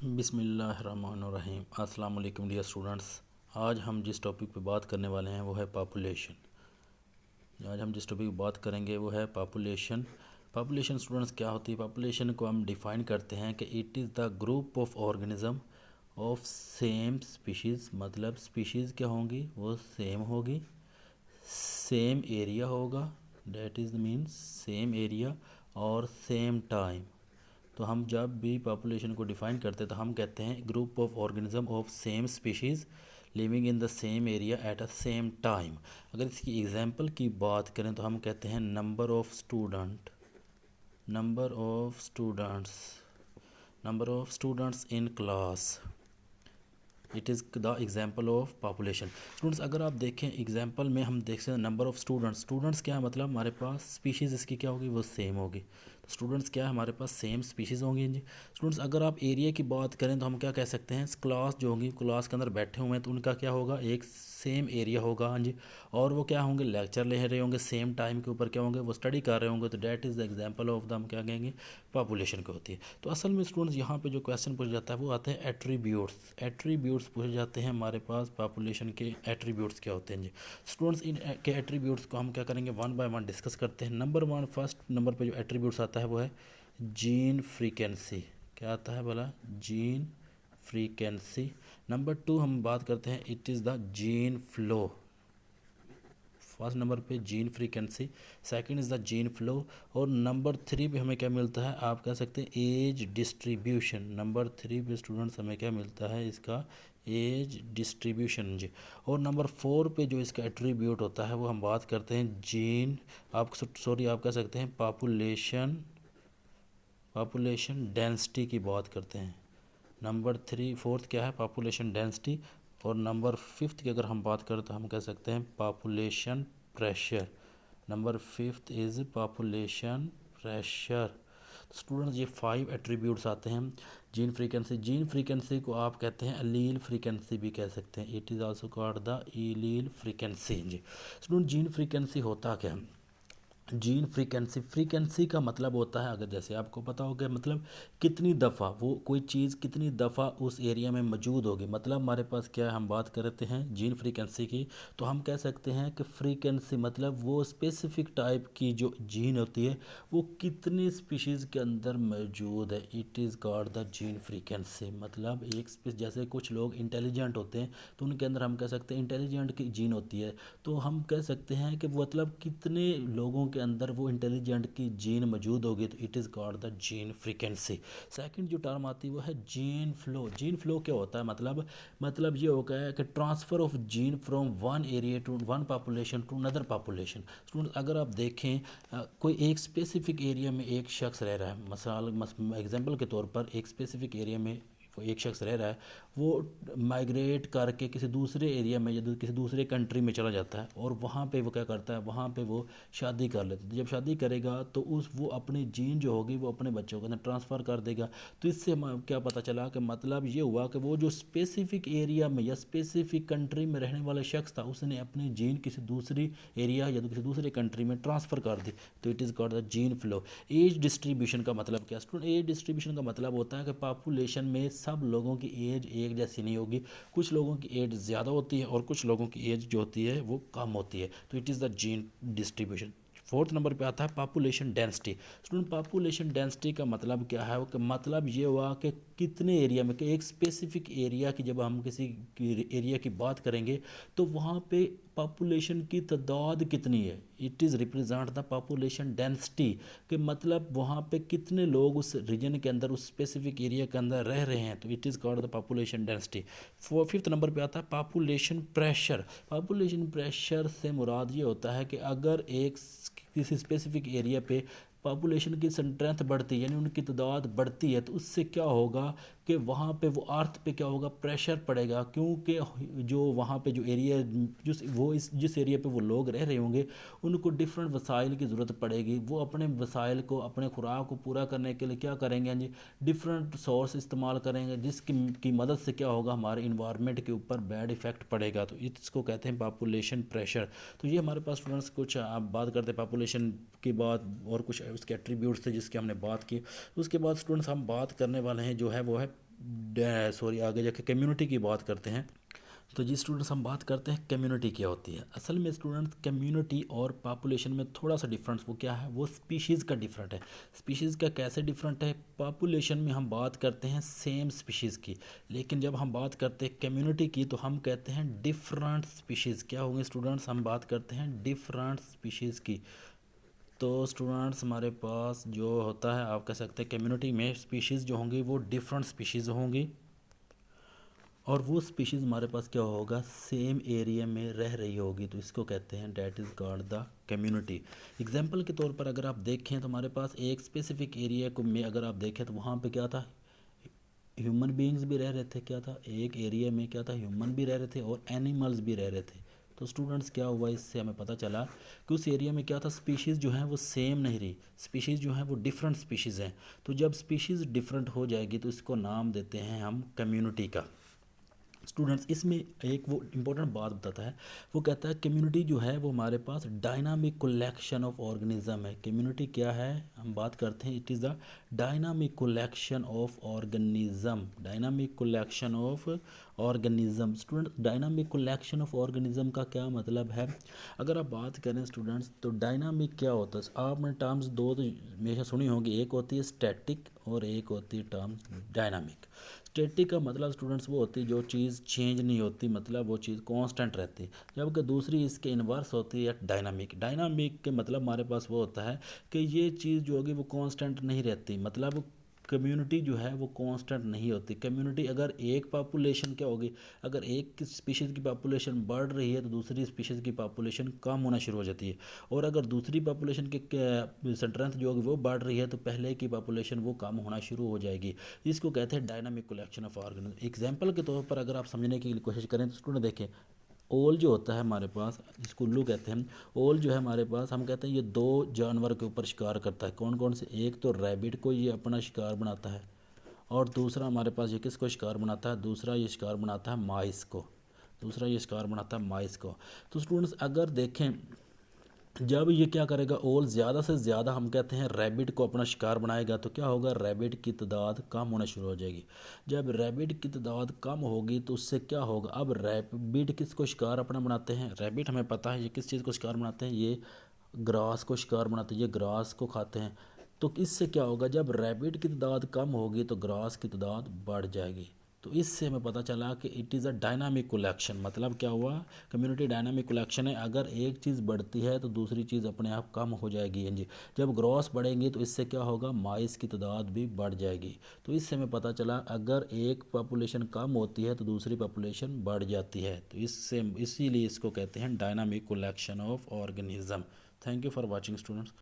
बिस्मिल्लाहिर्रहमानिर्रहीम। अस्सलाम वालेकुम डियर स्टूडेंट्स। आज हम जिस टॉपिक पे बात करने वाले हैं वो है पॉपुलेशन। आज हम जिस टॉपिक पे बात करेंगे वो है पॉपुलेशन। पॉपुलेशन स्टूडेंट्स क्या होती है? पॉपुलेशन को हम डिफ़ाइन करते हैं कि it is the group of organism of same species. मतलब स्पीशीज़ क्या होंगी? वो सेम होगी, सेम एरिया होगा, that is means same area और सेम टाइम। तो हम जब भी पॉपुलेशन को डिफ़ाइन करते हैं तो हम कहते हैं group of organism of same species living in the same area at a same time. अगर इसकी एग्जांपल की बात करें तो हम कहते हैं number of students in class. It is the example of population. Students अगर आप देखें एग्जाम्पल में हम देख सकते हैं नंबर ऑफ स्टूडेंट्स क्या है? मतलब हमारे पास स्पीशीज़ इसकी क्या होगी? वो सेम होगी। तो स्टूडेंट्स क्या है? हमारे पास सेम स्पीशीज़ होंगी जी। स्टूडेंट्स अगर आप एरिया की बात करें तो हम क्या कह सकते हैं? क्लास जो होंगी, क्लास के अंदर बैठे हुए हैं तो उनका क्या होगा? एक सेम एरिया होगा, हाँ जी। और वो क्या होंगे? लेक्चर ले रहे होंगे, सेम टाइम के ऊपर क्या होंगे? वो स्टडी कर रहे होंगे। तो that is the example of the हम क्या कहेंगे? पॉपुलेशन की होती है। तो असल में स्टूडेंट्स यहाँ पे जो क्वेश्चन पूछा जाता है वो आते हैं एट्रीब्यूट्स पूछे जाते हैं हमारे पास। पॉपुलेशन के एट्रीब्यूट्स क्या होते हैं जी? स्टूडेंट्स इन के एट्रीब्यूट्स को हम क्या करेंगे? वन बाय वन डिस्कस करते हैं। नंबर वन, फर्स्ट नंबर पे जो एट्रीब्यूट्स आता है वो है जीन फ्रीक्वेंसी। क्या आता है बोला? Gene frequency. नंबर टू हम बात करते हैं, it is the gene flow. First number पे gene frequency, second is the gene flow. और नंबर थ्री पे हमें क्या मिलता है? आप कह सकते हैं एज डिस्ट्रीब्यूशन। नंबर थ्री पे स्टूडेंट्स हमें क्या मिलता है? इसका एज डिस्ट्रीब्यूशन जी। और नंबर फोर पे जो इसका एट्रीब्यूट होता है वो हम बात करते हैं जीन, आप कह सकते हैं पॉपुलेशन डेंसिटी की बात करते हैं। नंबर थ्री फोर्थ क्या है? Population density. और नंबर फिफ्थ की अगर हम बात करें तो हम कह सकते हैं population pressure. Number fifth is population pressure. Students ये 5 एट्रीब्यूट्स आते हैं। जीन फ्रीक्वेंसी को आप कहते हैं अलील फ्रीक्वेंसी भी कह सकते हैं। It is also called the allele frequency जी। स्टूडेंट जीन फ्रीक्वेंसी होता क्या है? जीन फ्रीक्वेंसी का मतलब होता है, अगर जैसे आपको पता होगा, मतलब कितनी दफ़ा वो कोई चीज़ कितनी दफ़ा उस एरिया में मौजूद होगी। मतलब हमारे पास क्या है? हम बात करते हैं जीन फ्रीक्वेंसी की तो हम कह सकते हैं कि फ्रीक्वेंसी मतलब वो स्पेसिफिक टाइप की जो जीन होती है वो कितनी स्पीशीज़ के अंदर मौजूद है। It is called the gene frequency. मतलब जैसे कुछ लोग इंटेलिजेंट होते हैं तो उनके अंदर हम कह सकते हैं इंटेलिजेंट की जीन होती है। तो हम कह सकते हैं कि मतलब कितने लोगों के अंदर वो इंटेलिजेंट की जीन मौजूद होगी। तो it is called the gene frequency. Second जो टर्म आती है वो है जीन फ्लो क्या होता है? मतलब ये होगा है कि transfer of gene from one area to one population to another population. Student अगर आप देखें कोई एक स्पेसिफिक एरिया में एक शख्स रह रहा है, एग्जाम्पल के तौर पर एक स्पेसिफिक एरिया में वो एक शख्स रह रहा है, वो माइग्रेट करके किसी दूसरे एरिया में या किसी दूसरे कंट्री में चला जाता है और वहाँ पे वो क्या करता है? वहाँ पे वो शादी कर लेता है। जब शादी करेगा तो वो अपनी जीन जो होगी वो अपने बच्चों के अंदर ट्रांसफ़र कर देगा। तो इससे हम क्या पता चला कि मतलब ये हुआ कि वो जो स्पेसिफिक एरिया में या स्पेसिफिक कंट्री में रहने वाला शख्स था उसने अपनी जीन किसी दूसरी एरिया या किसी दूसरे कंट्री में ट्रांसफ़र कर दी। तो it is called the gene flow. Age distribution का मतलब क्या? स्टूडेंट एज डिस्ट्रीब्यूशन का मतलब होता है कि पॉपुलेशन में सब लोगों की एज एक जैसी नहीं होगी। कुछ लोगों की एज ज़्यादा होती है और कुछ लोगों की एज जो होती है वो कम होती है। तो it is the gene distribution. Fourth number पे आता है population density. Student population density का मतलब क्या है? कि मतलब ये हुआ कि कितने एरिया में, कि एक स्पेसिफिक एरिया की जब हम किसी एरिया की बात करेंगे तो वहाँ पे पॉपुलेशन की तादाद कितनी है। It is represent the population density. कि मतलब वहाँ पे कितने लोग उस रीजन के अंदर उस स्पेसिफिक एरिया के अंदर रह रहे हैं। तो it is called the population density. Fifth number पे आता है पॉपुलेशन प्रेशर। पॉपुलेशन प्रेशर से मुराद ये होता है कि अगर किसी स्पेसिफिक एरिया पे पॉपुलेशन की स्ट्रेंथ बढ़ती है यानी उनकी तादाद बढ़ती है तो उससे क्या होगा कि वहाँ पे वो अर्थ पे क्या होगा? प्रेशर पड़ेगा। क्योंकि जो वहाँ पे जो एरिया जिस एरिया पे वो लोग रह रहे होंगे उनको डिफरेंट वसाइल की ज़रूरत पड़ेगी। वो अपने वसाइल को, अपने खुराक को पूरा करने के लिए क्या करेंगे? हाँ जी, डिफरेंट सोर्स इस्तेमाल करेंगे जिसकी मदद से क्या होगा? हमारे इन्वायरमेंट के ऊपर बैड इफ़ेक्ट पड़ेगा। तो इसको कहते हैं पॉपुलेशन प्रेशर। तो ये हमारे पास स्टूडेंट्स कुछ आप बात करते हैं पॉपुलेशन की बात और कुछ उसके एट्रीब्यूट्स थे जिसकी हमने बात की। उसके बाद स्टूडेंट्स हम बात करने वाले हैं जो है वो है सॉरी आगे जाके कम्युनिटी की बात करते हैं। तो जी स्टूडेंट्स हम बात करते हैं कम्युनिटी क्या होती है। असल में स्टूडेंट्स कम्युनिटी और पॉपुलेशन में थोड़ा सा डिफरेंस वो क्या है, वो स्पीशीज़ का डिफरेंट है। स्पीशीज़ का कैसे डिफरेंट है, पॉपुलेशन में हम बात करते हैं सेम स्पीशीज़ की, लेकिन जब हम बात करते हैं कम्युनिटी की तो हम कहते हैं डिफरेंट स्पीशीज़। क्या होंगे स्टूडेंट्स, हम बात करते हैं डिफरेंट स्पीशीज़ की। तो स्टूडेंट्स हमारे पास जो होता है, आप कह सकते हैं कम्युनिटी में स्पीशीज़ जो होंगी वो डिफरेंट स्पीशीज़ होंगी, और वो स्पीशीज़ हमारे पास क्या होगा, सेम एरिया में रह रही होगी, तो इसको कहते हैं that is called the community. Example के तौर पर अगर आप देखें तो हमारे पास एक स्पेसिफिक एरिया को में अगर आप देखें तो वहाँ पे क्या था, ह्यूमन बीइंग्स भी रह रहे थे। क्या था, एक एरिया में क्या था, ह्यूमन भी रह रहे थे और एनिमल्स भी रह रहे थे। तो स्टूडेंट्स क्या हुआ, इससे हमें पता चला कि उस एरिया में क्या था, स्पीशीज़ जो हैं वो सेम नहीं रही, स्पीशीज़ जो हैं वो डिफरेंट स्पीशीज़ हैं। तो जब स्पीशीज़ डिफरेंट हो जाएगी तो इसको नाम देते हैं हम कम्युनिटी का। स्टूडेंट्स इसमें एक वो इम्पोर्टेंट बात बताता है, वो कहता है कम्युनिटी जो है वो हमारे पास डायनामिक कलेक्शन ऑफ ऑर्गेनिज्म है। कम्युनिटी क्या है, हम बात करते हैं it is the dynamic collection of organism, dynamic collection of organism. Student dynamic collection of organism का क्या मतलब है, अगर आप बात करें स्टूडेंट्स तो डायनामिक क्या होता है, आपने टर्म्स दो तो हमेशा सुनी होगी, एक होती है स्टैटिक और एक होती है टर्म डायनामिक। स्टैटिक का मतलब स्टूडेंट्स वो होती है जो चीज़ चेंज नहीं होती, मतलब वो चीज़ कांस्टेंट रहती है, जबकि दूसरी इसके इन्वर्स होती है डायनामिक। डायनामिक के मतलब हमारे पास वो होता है कि ये चीज़ जो होगी वो कांस्टेंट नहीं रहती, मतलब कम्युनिटी जो है वो कांस्टेंट नहीं होती। कम्युनिटी अगर एक पॉपुलेशन क्या होगी, अगर एक स्पीशीज़ की पॉपुलेशन बढ़ रही है तो दूसरी स्पीशीज़ की पॉपुलेशन कम होना शुरू हो जाती है, और अगर दूसरी पॉपुलेशन की स्ट्रेंथ जो होगी वो बढ़ रही है तो पहले की पॉपुलेशन वो कम होना शुरू हो जाएगी। इसको कहते हैं dynamic collection of organism. Example के तौर पर अगर आप समझने की कोशिश करें तो स्टूडेंट देखें, ओल जो होता है हमारे पास, जिसको उल्लू कहते हैं, ओल जो है हमारे पास, हम कहते हैं ये दो जानवर के ऊपर शिकार करता है। कौन कौन से, एक तो रैबिट को ये अपना शिकार बनाता है, और दूसरा हमारे पास ये किसको शिकार बनाता है, दूसरा ये शिकार बनाता है माइस को, दूसरा ये शिकार बनाता है माइस को। तो स्टूडेंट्स अगर देखें, जब ये क्या करेगा, ओल ज़्यादा से ज़्यादा हम कहते हैं रैबिट को अपना शिकार बनाएगा तो क्या होगा, रैबिट की तादाद कम होना शुरू हो जाएगी। जब रैबिट की तादाद कम होगी तो उससे क्या होगा, अब रैबिट किसको शिकार अपना बनाते हैं, रैबिट हमें पता है ये किस चीज़ को शिकार बनाते हैं, ये ग्रास को शिकार बनाते हैं, ये ग्रास को खाते हैं। तो इससे क्या होगा, जब रैबिट की तादाद कम होगी तो ग्रास की तादाद बढ़ जाएगी। तो इससे हमें पता चला कि it is a dynamic collection. मतलब क्या हुआ, कम्युनिटी डायनामिक कलेक्शन है, अगर एक चीज़ बढ़ती है तो दूसरी चीज़ अपने आप कम हो जाएगी। जी, जब ग्रॉस बढ़ेंगी तो इससे क्या होगा, माइस की तादाद भी बढ़ जाएगी। तो इससे हमें पता चला अगर एक पॉपुलेशन कम होती है तो दूसरी पॉपुलेशन बढ़ जाती है। तो इससे इसीलिए इसको कहते हैं dynamic collection of organism. Thank you for watching students.